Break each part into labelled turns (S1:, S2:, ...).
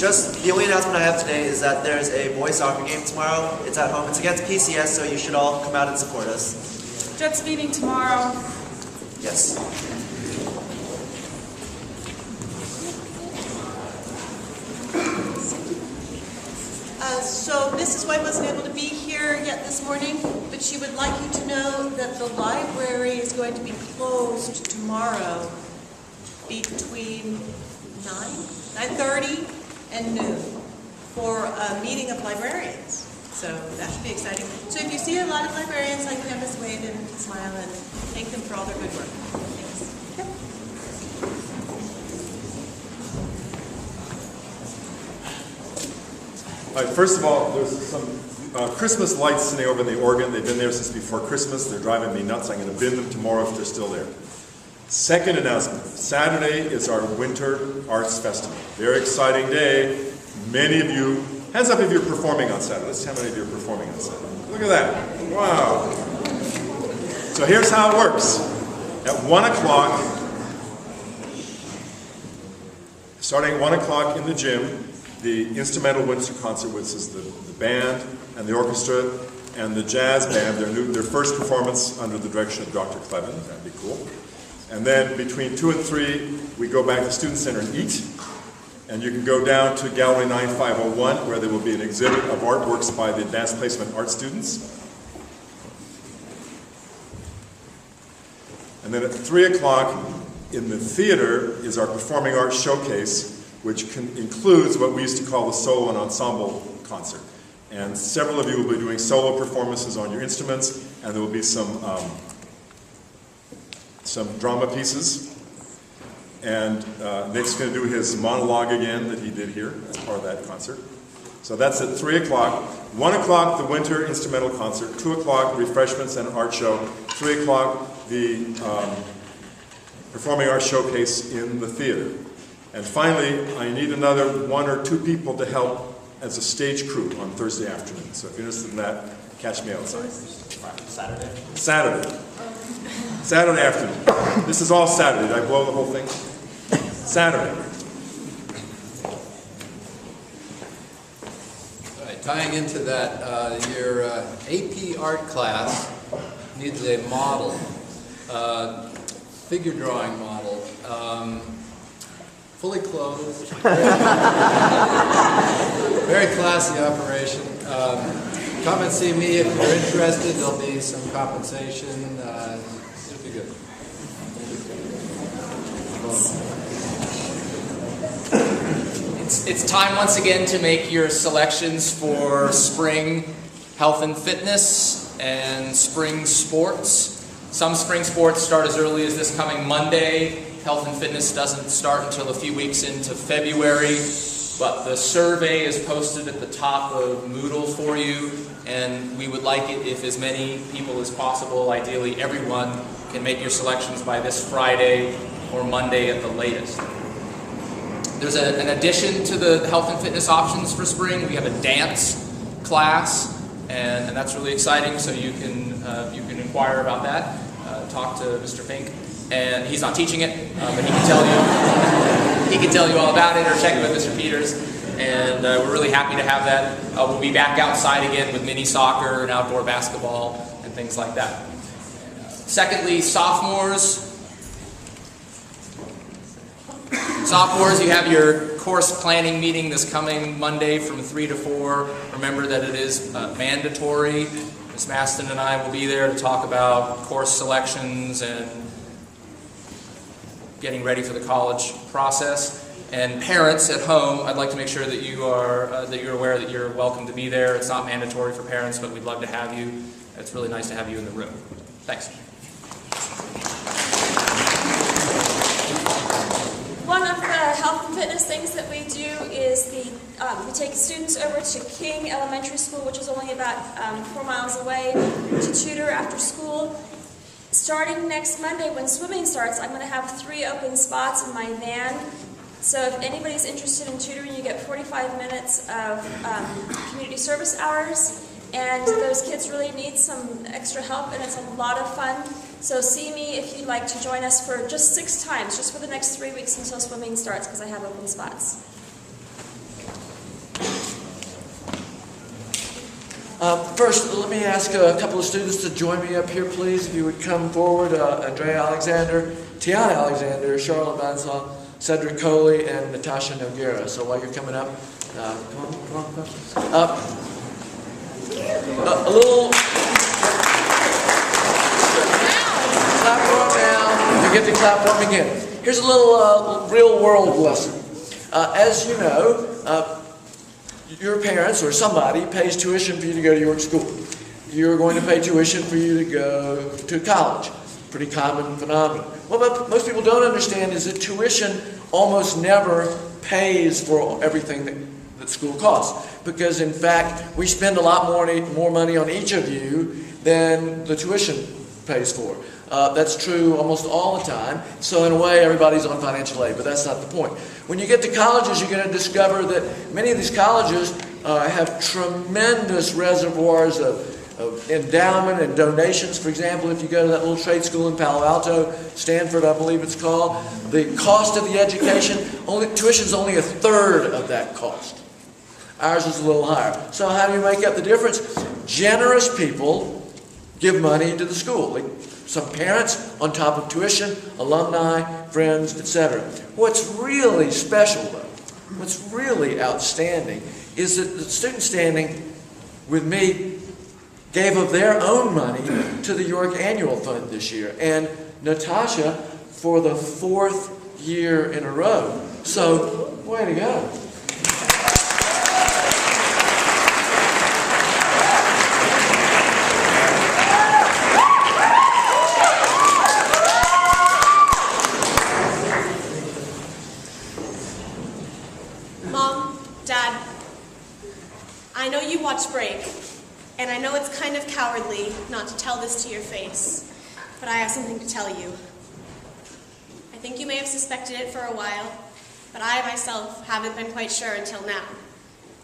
S1: Just the only announcement I have today is that there's a boys soccer game tomorrow. It's at home. It's against PCS, so you should all come out and support us.
S2: Jets meeting tomorrow.
S1: Yes.
S3: So Mrs. White wasn't able to be here yet this morning, but she would like you to know that the library is going to be closed tomorrow between 9:30 and noon for a meeting of librarians. So that should be exciting. So if you see a lot of librarians on campus, wave and smile and thank them for all their good work. Thanks. Yep.
S4: All right, first of all, there's some Christmas lights sitting over in the organ. They've been there since before Christmas. They're driving me nuts. I'm going to bin them tomorrow if they're still there. Second announcement. Saturday is our Winter Arts Festival. Very exciting day. Many of you, hands up if you're performing on Saturday. Let's see how many of you are performing on Saturday. Look at that. Wow. So here's how it works. At 1 o'clock, starting at 1 o'clock in the gym, the instrumental winter concert, which is the band and the orchestra and the jazz band, their first performance under the direction of Dr. Clevin. That'd be cool. And then between 2 and 3, we go back to the Student Center and eat. And you can go down to Gallery 9501, where there will be an exhibit of artworks by the Advanced Placement art students. And then at 3 o'clock in the theater is our Performing Arts Showcase, which includes what we used to call the solo and ensemble concert. And several of you will be doing solo performances on your instruments, and there will be some drama pieces. And Nick's going to do his monologue again that he did here as part of that concert. So that's at 3 o'clock. 1 o'clock, the winter instrumental concert. 2 o'clock, refreshments and art show. 3 o'clock, the Performing Arts Showcase in the theater. And finally, I need another 1 or 2 people to help as a stage crew on Thursday afternoon. So if you're interested in that, catch me outside.
S1: Saturday?
S4: Saturday afternoon. This is all Saturday. Did I blow the whole thing? Saturday.
S5: All right, tying into that, your AP art class needs a model, figure drawing model. Fully clothed, very classy operation. Come and see me if you're interested. There'll be some compensation. It'll be good.
S6: It's time once again to make your selections for spring health and fitness and spring sports. Some spring sports start as early as this coming Monday. Health and fitness doesn't start until a few weeks into February, but the survey is posted at the top of Moodle for you, and we would like it if as many people as possible, ideally everyone, can make your selections by this Friday or Monday at the latest. There's an addition to the health and fitness options for spring. We have a dance class, and that's really exciting, so you can inquire about that. Talk to Mr. Fink. And he's not teaching it, but he can tell you all about it, or check it with Mr. Peters. And we're really happy to have that. We'll be back outside again with mini soccer and outdoor basketball and things like that. Secondly, sophomores, you have your course planning meeting this coming Monday from 3 to 4. Remember that it is mandatory. Ms. Maston and I will be there to talk about course selections and getting ready for the college process. And parents at home, I'd like to make sure that you're aware that you're welcome to be there. It's not mandatory for parents, but we'd love to have you. It's really nice to have you in the room. Thanks.
S7: One of the health and fitness things that we do is we take students over to King Elementary School, which is only about 4 miles away, to tutor after school. Starting next Monday when swimming starts, I'm going to have 3 open spots in my van. So if anybody's interested in tutoring, you get 45 minutes of community service hours. And those kids really need some extra help, and it's a lot of fun. So see me if you'd like to join us for just 6 times, just for the next 3 weeks until swimming starts, because I have open spots.
S2: First, let me ask a couple of students to join me up here, please. If you would come forward, Andrea Alexander, Tiana Alexander, Charlotte Bansal, Cedric Coley, and Natasha Noguera. So while you're coming up, come on. A little clap for them now. You get to clap for them again. Here's a little real-world lesson. As you know, your parents or somebody pays tuition for you to go to York School. You're going to pay tuition for you to go to college. Pretty common phenomenon. What most people don't understand is that tuition almost never pays for everything that school costs. Because in fact, we spend a lot more money on each of you than the tuition pays for. That's true almost all the time. So in a way, everybody's on financial aid, but that's not the point. When you get to colleges, you're going to discover that many of these colleges have tremendous reservoirs of endowment and donations. For example, if you go to that little trade school in Palo Alto, Stanford, I believe it's called, the cost of the education, tuition is only a third of that cost. Ours is a little higher. So how do you make up the difference? Generous people give money to the school. Some parents on top of tuition, alumni, friends, etc. What's really special, though, what's really outstanding, is that the students standing with me gave of their own money to the York Annual Fund this year. And Natasha, for the 4th year in a row. So, way to go.
S8: Break, and I know it's kind of cowardly not to tell this to your face, but I have something to tell you. I think you may have suspected it for a while, but I myself haven't been quite sure until now.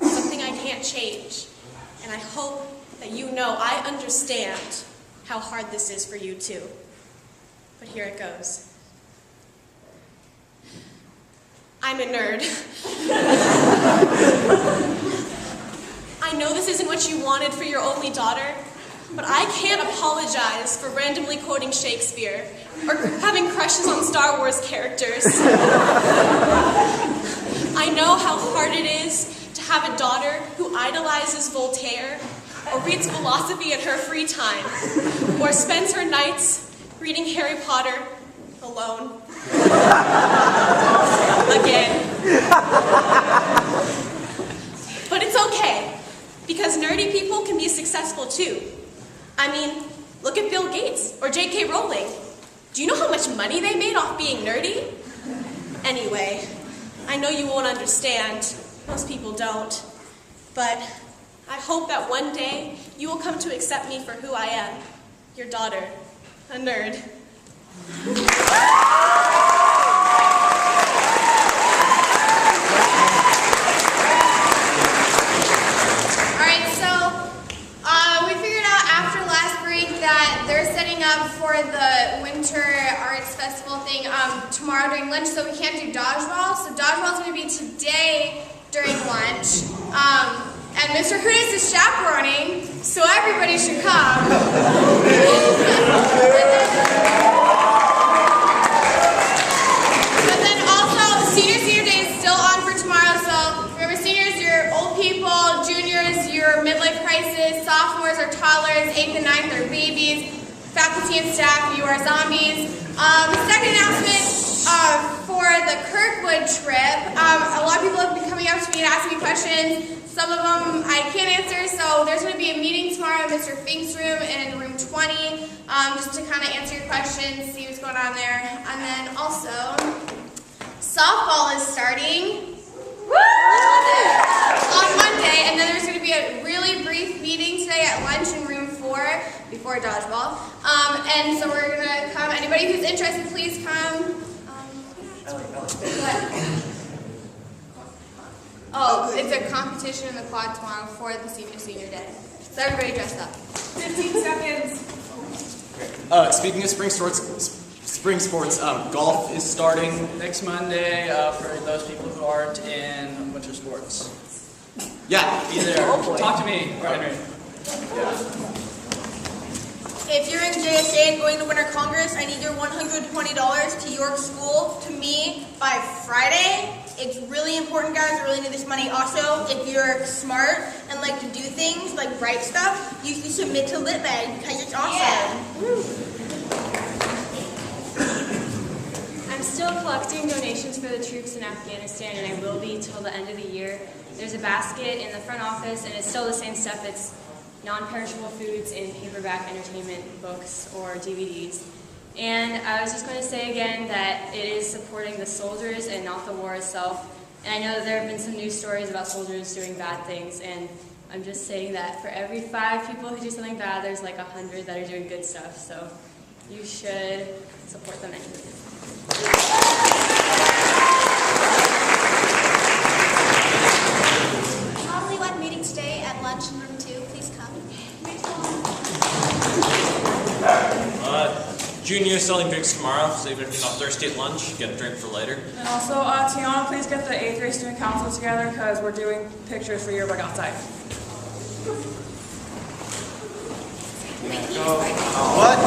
S8: It's something I can't change, and I hope that you know I understand how hard this is for you too. But here it goes. I'm a nerd. I know this isn't what you wanted for your only daughter, but I can't apologize for randomly quoting Shakespeare or having crushes on Star Wars characters. I know how hard it is to have a daughter who idolizes Voltaire or reads philosophy in her free time or spends her nights reading Harry Potter alone. Again. But it's okay. Because nerdy people can be successful too. I mean, look at Bill Gates or J.K. Rowling. Do you know how much money they made off being nerdy? Anyway, I know you won't understand. Most people don't. But I hope that one day you will come to accept me for who I am. Your daughter, a nerd.
S9: For the Winter Arts Festival thing tomorrow during lunch, so we can't do dodgeball. So dodgeball is going to be today during lunch. And Mr. Hudis is chaperoning, so everybody should come. But then also, senior day is still on for tomorrow. So remember, seniors, you're old people. Juniors, you're midlife crisis. Sophomores are toddlers. 8th and 9th are babies. Faculty and staff, you are zombies. Second announcement for the Kirkwood trip. A lot of people have been coming up to me and asking me questions. Some of them I can't answer, so there's going to be a meeting tomorrow in Mr. Fink's room in room 20, just to kind of answer your questions, see what's going on there. And then also, softball is starting on Monday, and then there's going to be a really brief meeting today at lunch in room 4 before dodgeball. And so we're going to come. Anybody who's interested, please come. Oh, it's a competition in the quad tomorrow for the senior day. So everybody dressed up. 15 seconds.
S6: Speaking of spring sports, golf is starting next Monday for those people who aren't in winter sports. Yeah, be there. Talk to me, Henry.
S9: If you're in JSA and going to Winter Congress, I need your $120 to York School to me by Friday. It's really important, guys. I really need this money. Also, if you're smart and like to do things, like write stuff, you should submit to LitBag because it's awesome.
S10: I'm still collecting donations for the troops in Afghanistan, and I will be till the end of the year. There's a basket in the front office, and it's still the same stuff. It's non-perishable foods and paperback entertainment books or DVDs. And I was just going to say again that it is supporting the soldiers and not the war itself. And I know that there have been some news stories about soldiers doing bad things, and I'm just saying that for every 5 people who do something bad, there's like 100 that are doing good stuff. So you should support them anyways.
S11: Hollywood meeting today at lunch in room 2. Please come.
S12: Junior selling drinks tomorrow, so even if you're not thirsty at lunch, get a drink for later.
S13: And also, Tiana, please get the 8th grade student council together because we're doing pictures for your work outside.
S1: What?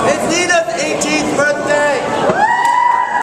S1: It's Nina's 18th birthday.